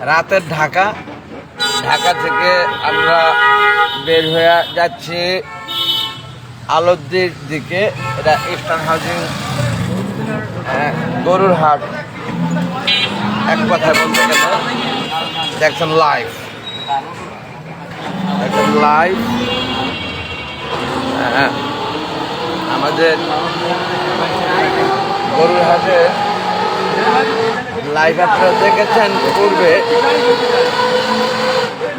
রাতের ঢাকা থেকে আমরা বের হয়ে যাচ্ছি আলদির দিকে। এটা ইস্টার্ন হাউজিং গরুর হাট। এক কথায় বলতে গেলে দেখছেন লাইভ আমাদের গরুর হাটে লাইভ আপনারা দেখেছেন পূর্বে।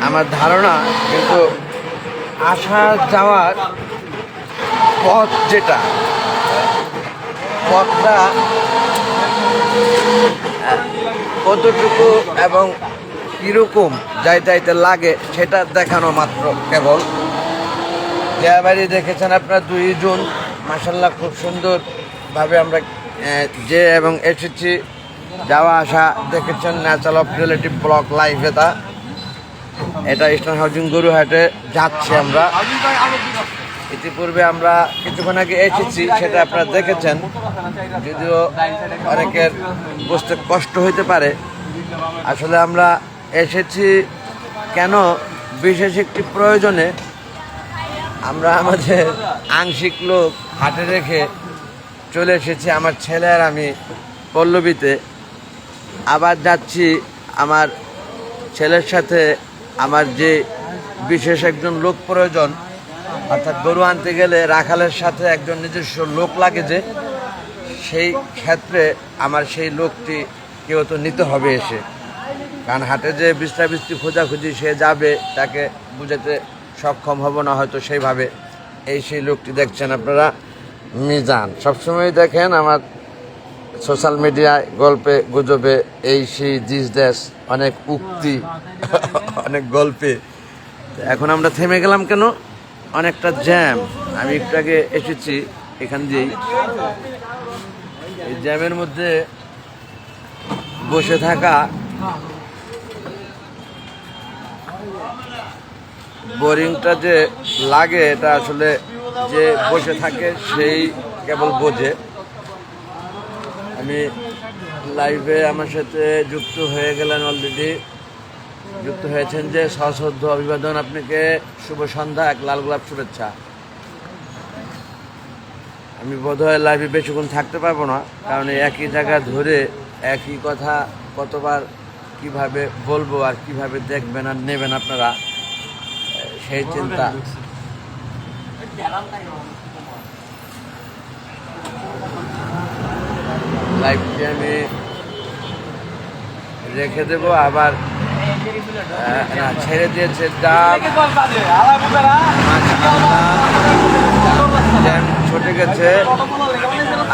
আমার ধারণা কিন্তু আসা যাওয়ার পথ পথটা কতটুকু এবং কীরকম যাইতে লাগে সেটা দেখানো মাত্র। কেবল দেয়াবাড়ি দেখেছেন আপনারা 2 জুন, মাসাল্লাহ খুব সুন্দরভাবে আমরা যে এবং এসেছি। যাওয়া আসা দেখেছেন ন্যাচারাল অফ রিলেটিভ ব্লক লাইভে। এটা ইস্টার্ন হাউজিং গরুহাটে যাচ্ছি আমরা। ইতিপূর্বে আমরা কিছুক্ষণ আগে এসেছি, সেটা আপনারা দেখেছেন। যদিও অনেকের বুঝতে কষ্ট হইতে পারে, আসলে আমরা এসেছি কেন, বিশেষ একটি প্রয়োজনে। আমরা আমাদের আংশিক লোক হাটে রেখে চলে এসেছি আমার ছেলে আর আমি পল্লবীতে। আবার যাচ্ছি আমার ছেলের সাথে। আমার যে বিশেষ একজন লোক প্রয়োজন, অর্থাৎ গরু আনতে গেলে রাখালের সাথে একজন নিজস্ব লোক লাগে, যে সেই ক্ষেত্রে আমার সেই লোকটি কেউ তো নিতে হবে এসে। কারণ হাটে যে বিশ্রাবৃষ্টি খোঁজাখুঁজি সে যাবে, তাকে বুঝাতে সক্ষম হব না হয়তো সেইভাবে। সেই লোকটি দেখছেন আপনারা, মিজান। সবসময় দেখেন আমার সোশ্যাল মিডিয়ায় গল্পে গুজবে সেই দিস দেশ অনেক উক্তি অনেক গল্পে। এখন আমরা থেমে গেলাম কেন, অনেকটা জ্যাম। আমি একটু আগে এসেছি এখান দিয়েই। এই জ্যামের মধ্যে বসে থাকা বোরিংটা যে লাগে, এটা আসলে যে বসে থাকে সেই কেবল বোঝে। আমি লাইভে আমার সাথে যুক্ত হয়ে গেলেন, অলরেডি যুক্ত হয়েছেন যে সশ্রদ্ধ অভিবাদন আপনাকে, শুভ সন্ধ্যা, এক লাল গোলাপ শুভেচ্ছা। আমি বোধহয় লাইভে বেশিক্ষণ থাকতে পারবো না, কারণ একই জায়গা ধরে একই কথা কতবার কিভাবে বলবো আর কিভাবে দেখবেন আর নেবেন আপনারা, সেই চিন্তা। লাইভটি আমি রেখে দেব, আবার না ছেড়ে দিয়েছে। ছুটে গেছে,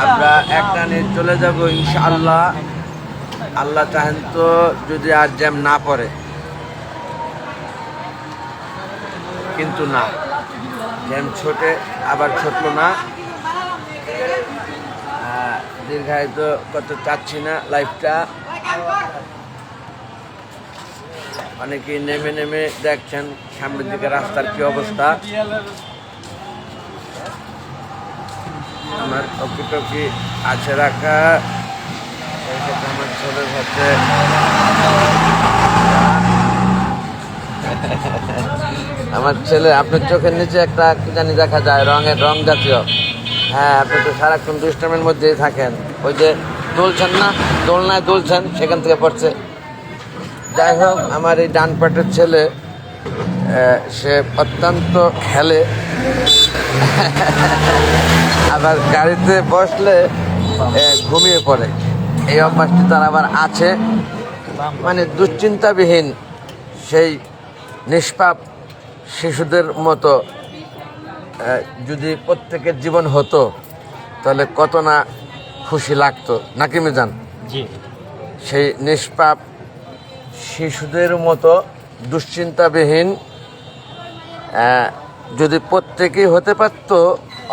আমরা একটা নিয়ে চলে যাব ইনশাআল্লাহ। আল্লাহ চাহেন তো যদি আর জ্যাম না পড়ে, কিন্তু না, জ্যাম ছোটে আবার ছুটলো না। দীর্ঘায়িত করতে চাচ্ছি না লাইফটা। অনেকেই নেমে দেখছেন সামনের দিকে রাস্তার কি অবস্থা। আমার টকি আছে রাখা, আমার ছেলের হচ্ছে আমার ছেলে। আপনার চোখের নিচে একটা কি জানি দেখা যায়, রং জাতীয়। হ্যাঁ, আপনি তো সারাক্ষণ দুষ্টামের মধ্যেই থাকেন। ওই যে দুলছেন না, দোলনায় দুলছেন, সেখান থেকে পড়ছে। যাই হোক, আমার এই ডান পাটের ছেলে, সে অত্যন্ত খেলে, আবার গাড়িতে বসলে ঘুমিয়ে পড়ে। এই অভ্যাসটি তার আবার আছে। মানে দুশ্চিন্তাবিহীন সেই নিষ্পাপ শিশুদের মতো যদি প্রত্যেকের জীবন হতো, তাহলে কত না খুশি লাগতো, নাকি মিজান? জি। সেই নিষ্পাপ শিশুদের মতো দুশ্চিন্তাবিহীন যদি প্রত্যেকেই হতে পারত,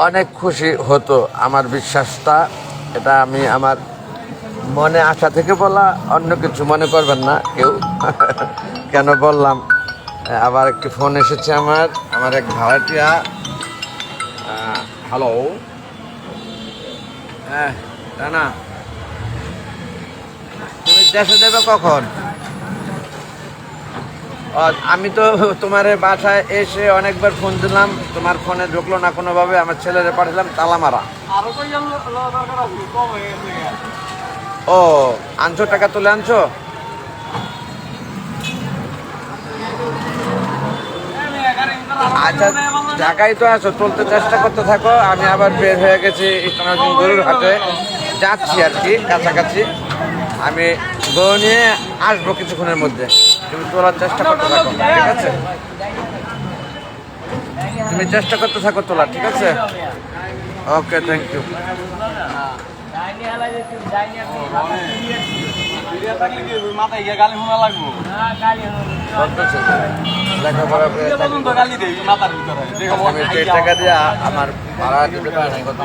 অনেক খুশি হতো। আমার বিশ্বাসটা, এটা আমি আমার মনে আশা থেকে বলা, অন্য কিছু মনে করবেন না কেউ। কেন বললাম, আবার একটি ফোন এসেছে আমার এক ভাড়াটিয়া। হ্যালো, হ্যাঁ না, তুমি দেশে যাবে কখন? আমি তো তোমার বাসায় এসে অনেকবার ফোন দিলাম, তোমার ফোনে ঢুকলো না কোনোভাবে। আমার ছেলেরে পাঠালাম তালা মারা। ও আনছো, টাকা তুলে আনছো? আচ্ছা ঢাকায় তো আছো, তুলতে চেষ্টা করতে থাকো। আমি আবার বের হয়ে গেছি ইস্টার্ন গরুর হাটে যাচ্ছি আর কি, কাছাকাছি। আমি গরু নিয়ে আসবো কিছুক্ষণের মধ্যে। তুমি তোলার চেষ্টা করতে থাকো, ঠিক আছে? তুমি চেষ্টা করতে থাকো তোলার, ঠিক আছে? ওকে, থ্যাংক ইউ। লেখাপড়া আমি 1.5 টাকা দিয়ে আমার ভাড়া দিতে পারি নাই কত।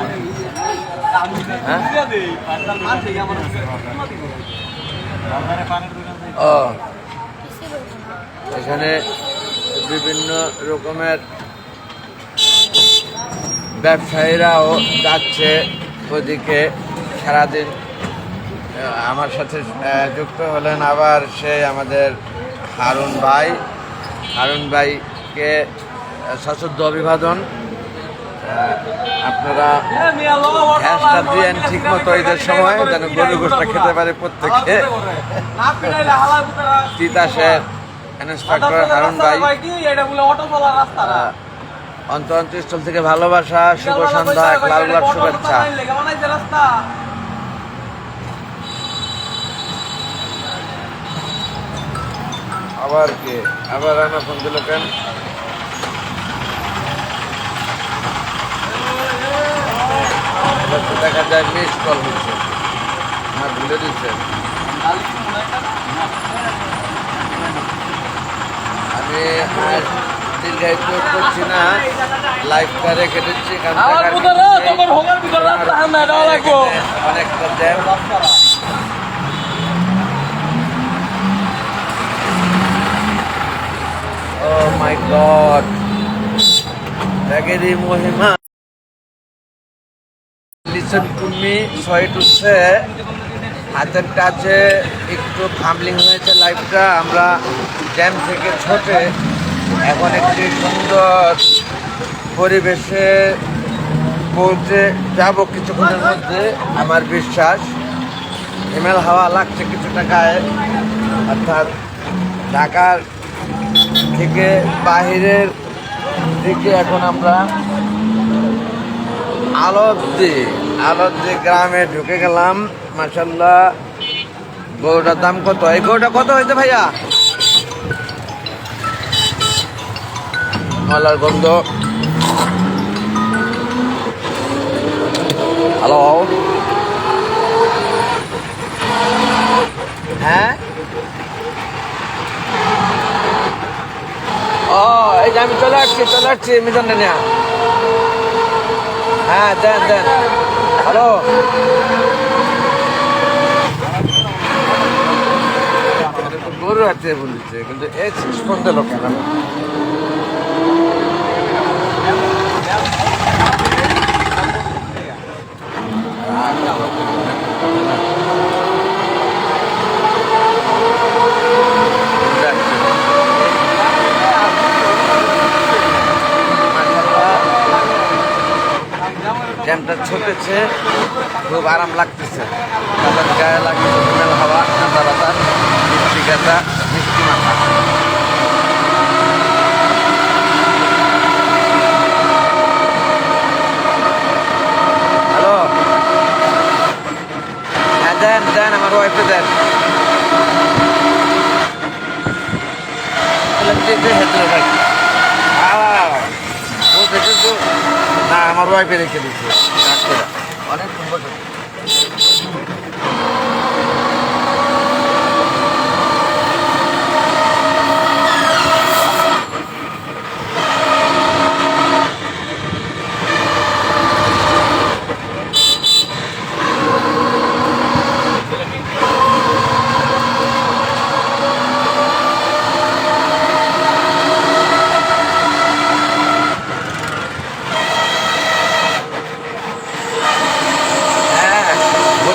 ও এখানে বিভিন্ন রকমের ব্যবসায়ীরাও যাচ্ছে ওদিকে সারাদিন। আমার সাথে যুক্ত হলেন আবার সে আমাদের হারুন ভাইকে সশ্রদ্ধ অভিবাদন। আপনারা ঘ্যাসটা দিয়েন ঠিক মতো ঈদের সময়, যেন গরু গোশটা খেতে পারে প্রত্যেকে। তিতাসের ইন্সপেক্টর হারুন ভাই, অন্তরস্থল থেকে ভালোবাসা, শুভ সন্ধ্যা, লাল লাল শুভেচ্ছা। আবার কে আবার আমার ফোন দিল কেন? দেখা যায় মিস কল হচ্ছে না, ভুলে দিচ্ছে। আমি আর দীর্ঘায়িত করছি না, লাইভটা রেখে দিচ্ছি, কারণ অনেকটা jam. Oh my God! Lagi Mahima listen to me, sorry to say হাতের কাছে একটু ফাম্বলিং হয়েছে লাইফটা। আমরা জ্যাম থেকে ছোটে এখন একটি সুন্দর পরিবেশে পৌঁছে যাব কিছুক্ষণের মধ্যে। আমার বিশ্বাস হিমেল হাওয়া লাগছে কিছুটা গায়ে, অর্থাৎ ঢাকার থেকে বাহিরের দিকে এখন আমরা আলদ্দি গ্রামে ঢুকে গেলাম। মাশাআল্লাহ, গরুটার দাম কত? এই গরুটা কত হয়েছে ভাইয়া? ময়লার গন্ধ। হ্যালো, হ্যাঁ, ও এই যে আমি চলে আসছি মিশনটা নেওয়া। হ্যাঁ দেন। হ্যালো, গরু হাতে বলছে, কিন্তু এই সুন্দর লোক কেন? জ্যামটা ছুটেছে, খুব আরাম লাগতেছে। তাদের গায়ে লাগতেছে হিমেল হাওয়া, ঠান্ডা বাতাস, মিষ্টি গাঁদা, মিষ্টি মাথা। হ্যালো, হ্যাঁ দেন আমার ওয়াইফে দেন। না, আমার ওয়াইফে রেখে দিচ্ছে। অনেক সুন্দর।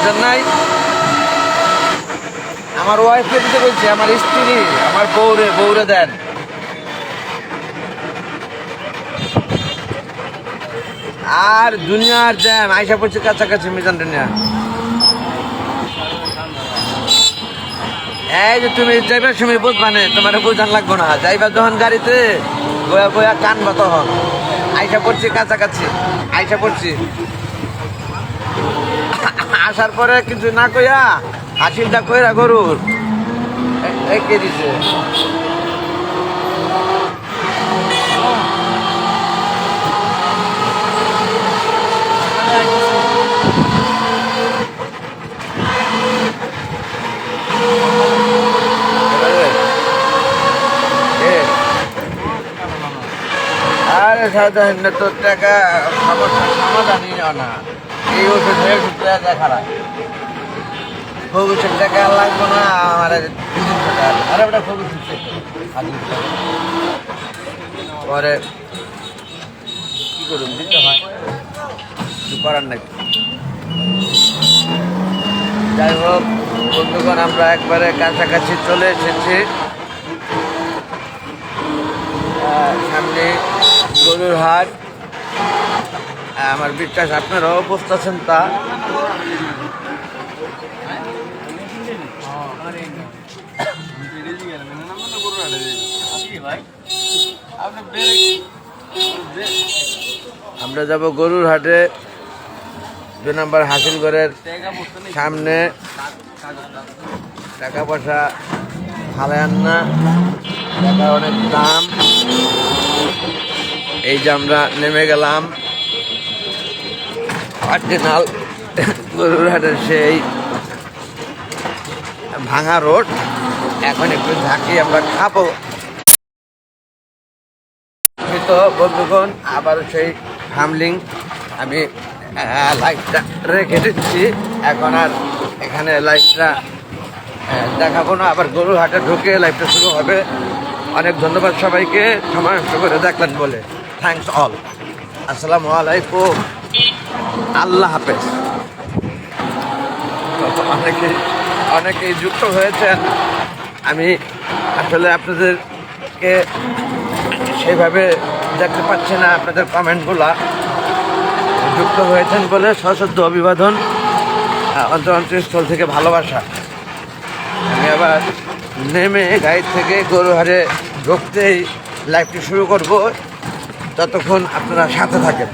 বুঝেন নাই? আমার ওয়াইফকে দিতে বলছি, আমার স্ত্রী, আমার বউরে দেন। আর দুনিয়ার জ্যাম আইসা পড়ছে কাছাকাছি মিজান দুনিয়া। এই যে তুমি যাইবার সময় বুঝবা না, তোমার বুঝান লাগবো না। যাইবা যখন গাড়িতে বয়া বয়া কানবা তখন। আইসা পড়ছি কাছাকাছি, আইসা পড়ছি। আসার পরে কিছু না কইয়া হাসিলটা কইরা গরুর একে দিছে। আরে সাধারণ তো টাকা সমস্যা সমাধানই না। এই ওষুধ খারাপ ফগুসের টাকা লাগবো না আমার। আরে ওটা ফগুস পরে কি করুন, দিতে হয়, কিছু করার নাই। যাই হোক বন্ধুগণ, আমরা একবারে কাছাকাছি চলে এসেছি। সামনে গরুর হাট। আমার বিশ্বাস আপনারাও বুঝতেছেন তা। আমরা যাব গরুর হাটে, 2 নম্বর হাসিলগড়ের সামনে। টাকা পয়সা হারায়ান না, টাকা অনেক দাম। এই যে আমরা নেমে গেলাম অরিজিনাল গরুর হাটের সেই ভাঙা রোড। এখন একটু ঝাঁকি আমরা খাবো। তো বন্ধুগণ, আবার সেই হামলিং আমি লাইটটা রেখে দিচ্ছি। এখন আর এখানে লাইটটা দেখাবো না, আবার গরুর হাটে ঢুকে লাইভটা শুরু হবে। অনেক ধন্যবাদ সবাইকে সময় নষ্ট করে দেখলেন বলে। Thanks all. আসসালামু আলাইকুম, আল্লাহ হাফেজ। অনেকেই যুক্ত হয়েছেন। আমি আসলে আপনাদেরকে সেইভাবে দেখতে পাচ্ছি না, আপনাদের কমেন্টগুলা। যুক্ত হয়েছেন বলে সশ্রদ্ধ অভিবাদন, অন্তরস্থল থেকে ভালোবাসা। আমি আবার নেমে গাড়ি থেকে গরু হাটে ঢুকতেই লাইভটি শুরু করব। ততক্ষণ আপনারা সাথে থাকেন।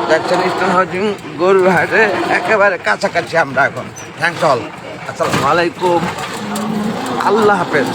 দেখছেন ইস্টার্ন হাউজিং গরুর হাটে একেবারে কাছাকাছি আমরা এখন। Thanks all. আসসালামু আলাইকুম, আল্লাহ হাফেজ।